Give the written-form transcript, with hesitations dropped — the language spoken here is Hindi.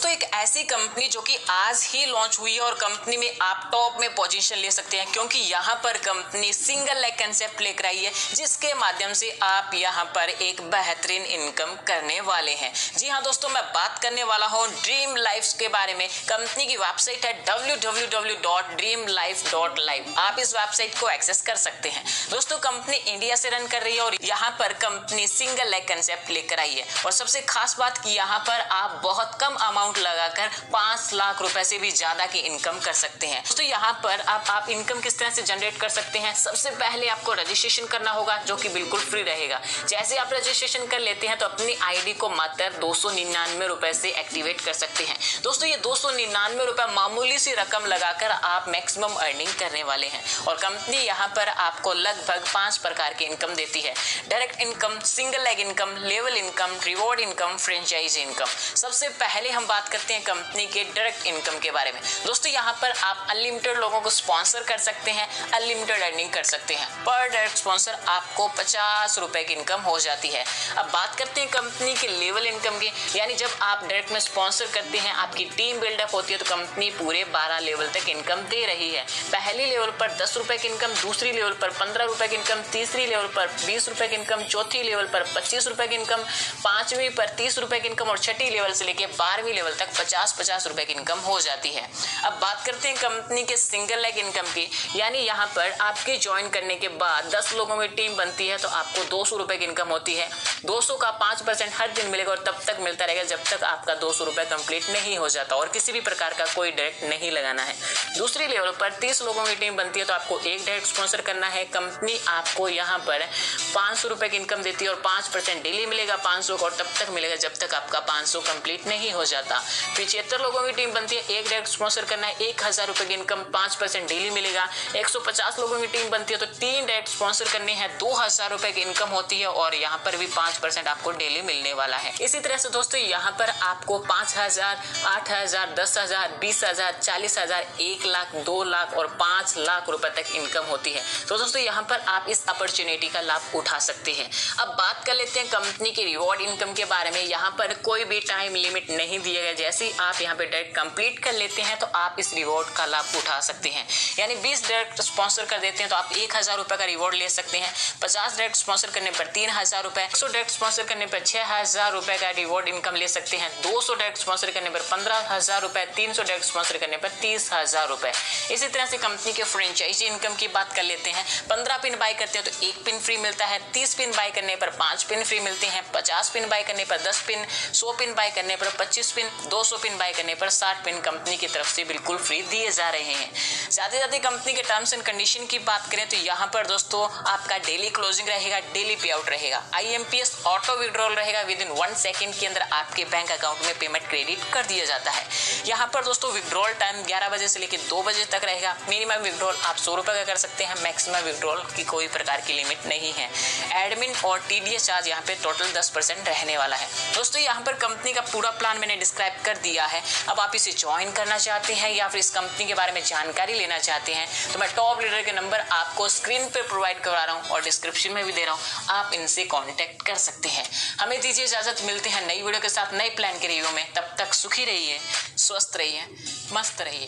दोस्तों एक ऐसी कंपनी जो कि आज ही लॉन्च हुई है और कंपनी में आप टॉप में पोजीशन ले सकते हैं, क्योंकि यहाँ पर कंपनी सिंगल लेग कंसेप्ट लेकर आई है, जिसके माध्यम से आप यहाँ पर एक बेहतरीन इनकम करने वाले हैं। जी हाँ दोस्तों, मैं बात करने वाला हूँ ड्रीम लाइफ के बारे में। कंपनी की वेबसाइट है www.dreamlife.live। आप इस वेबसाइट को एक्सेस कर सकते हैं। दोस्तों कंपनी इंडिया से रन कर रही है और यहाँ पर कंपनी सिंगल लेग कंसेप्ट लेकर आई है। और सबसे खास बात कि यहाँ पर आप बहुत कम अमाउंट लगाकर 5 लाख रुपए से भी ज्यादा की इनकम कर सकते हैं। दोस्तों यहाँ पर आप इनकम किस तरह से जनरेट कर सकते हैं। सबसे पहले आपको रजिस्ट्रेशन करना होगा, जो कि बिल्कुल फ्री रहेगा। जैसे आप रजिस्ट्रेशन कर लेते हैं तो अपनी आईडी को मात्र 299 रुपए से एक्टिवेट कर सकते हैं। दोस्तों ये 299 रुपए मामूली सी रकम लगाकर आप मैक्सिमम अर्निंग करने वाले हैं। और कंपनी यहाँ पर आपको लगभग 5 प्रकार की इनकम देती है: direct income, single leg income, level income, reward income, franchise income. सबसे पहले हम बात करते हैं कंपनी के डायरेक्ट इनकम के बारे में। दोस्तों यहाँ पर आप अनलिमिटेड लोगों को स्पॉन्सर कर सकते हैं, अनलिमिटेड अर्निंग कर सकते हैं। पर डायरेक्ट स्पॉन्सर आपको 50 रुपए की इनकम हो जाती है। अब बात करते हैं कंपनी के लेवल इनकम की, यानी जब आप डायरेक्ट में स्पॉन्सर करते हैं, आपकी टीम बिल्डअप होती है, तो कंपनी पूरे 12 लेवल तक इनकम दे रही है। पहली लेवल पर 10 रुपए की इनकम, दूसरी लेवल पर 15 रुपए की इनकम, तीसरी लेवल पर 20 रुपए की इनकम, चौथी लेवल पर 25 रुपए की इनकम, 5वीं पर 30 रुपए की इनकम और छठी लेवल से लेके 12वीं लेवल तक 50-50 रुपए की इनकम हो जाती है। अब बात करते हैं कंपनी के सिंगल लेग इनकम की, यानी यहाँ पर आपके ज्वाइन करने के बाद 10 लोगों की टीम बनती है तो आपको 200 रुपए की इनकम होती है। 200 का 5% हर दिन मिलेगा और तब तक मिलता रहेगा जब तक आपका 200 रुपए कंप्लीट नहीं हो जाता, और किसी भी प्रकार का कोई डायरेक्ट नहीं लगाना है। दूसरी लेवल पर 30 लोगों की टीम बनती है तो आपको एक डायरेक्ट स्पॉन्सर करना है। कंपनी आपको यहाँ पर 500 रुपए की इनकम देती है और 5% डेली मिलेगा 500 का, और तब तक मिलेगा जब तक आपका 500 कंप्लीट नहीं हो जाता। 75 लोगों की टीम बनती है, एक डायरेक्ट स्पॉन्सर करना है, 1000 रुपए की इनकम, 5% डेली मिलेगा। 150 लोगों की टीम बनती है तो 3 डायरेक्ट स्पॉन्सर करने हैं, 2000 रुपए की इनकम होती है और यहाँ पर भी 5% आपको डेली मिलने वाला है। इसी तरह से दोस्तों यहाँ पर आपको 5000, 8000, 10,000, 20,000, 40,000, 1 लाख, 2 लाख और 5 लाख रुपए तक इनकम होती है। तो दोस्तों यहाँ पर आप इस अपॉर्चुनिटी का लाभ उठा सकते हैं। अब बात कर लेते हैं कंपनी की रिवॉर्ड इनकम के बारे में। यहाँ पर कोई भी टाइम लिमिट नहीं दिया गया। जैसे ही आप यहाँ पे डायरेक्ट कंप्लीट कर लेते हैं तो आप इस रिवॉर्ड का लाभ उठा सकते हैं। यानी 20 डायरेक्ट स्पॉन्सर कर देते हैं तो आप 1000 रुपए का रिवॉर्ड ले सकते हैं। 50 डायरेक्ट स्पॉन्सर करने पर 3000 रुपए, 100 डायरेक्ट स्पॉन्सर करने पर 6000 रुपए का रिवॉर्ड इनकम ले सकते हैं। 200 डायरेक्ट स्पॉन्सर करने पर 15,000 रुपए, 300 डायरेक्ट स्पॉन्सर करने पर 30,000 रुपए। इसी तरह से कंपनी के फ्रेंचाइजी इनकम की बात कर लेते हैं। 15 पिन बाय करते हैं तो 1 पिन फ्री मिलता है, 30 पिन बाय करने पर 5 पिन फ्री मिलते हैं, 50 पिन बाय करने पर 10 पिन, 100 पिन बाय करने पर 25 पिन, 200 पिन बाय करने पर 60 पिन कंपनी की तरफ से बिल्कुल फ्री दिए जा रहे हैं। साथ ही कंपनी के टर्म्स एंड कंडीशन की बात करें तो यहाँ पर दोस्तों आपका डेली क्लोजिंग रहेगा, डेली पे आउट रहेगा, IMPS ऑटो विड्रॉल रहेगा, विद इन 1 सेकंड के अंदर आपके बैंक अकाउंट में पेमेंट क्रेडिट कर दिया जाता है। यहाँ पर दोस्तों विड्रॉल टाइम 11 बजे से लेकर 2 बजे तक रहेगा। मिनिमम विड्रॉल आप 100 रुपए का कर सकते हैं, मैक्सिमम विड्रॉल की कोई प्रकार की लिमिट नहीं है। एडमिन और TDS चार्ज यहाँ पे टोटल 10% रहने वाला है। दोस्तों यहाँ पर कंपनी का पूरा प्लान मैंने डिस्क्राइब कर दिया है। अब आप इसे ज्वाइन करना चाहते हैं या फिर इस कंपनी के बारे में जानकारी लेना चाहते हैं तो मैं टॉप लीडर के नंबर आपको स्क्रीन पे प्रोवाइड करवा रहा हूँ और डिस्क्रिप्शन में भी दे रहा हूँ, आप इनसे कॉन्टेक्ट कर सकते हैं। हमें दीजिए इजाजत, मिलते हैं नई वीडियो के साथ नए प्लान के रिव्यू में। तब तक सुखी रहिए, स्वस्थ रहिए, मस्त रहिए।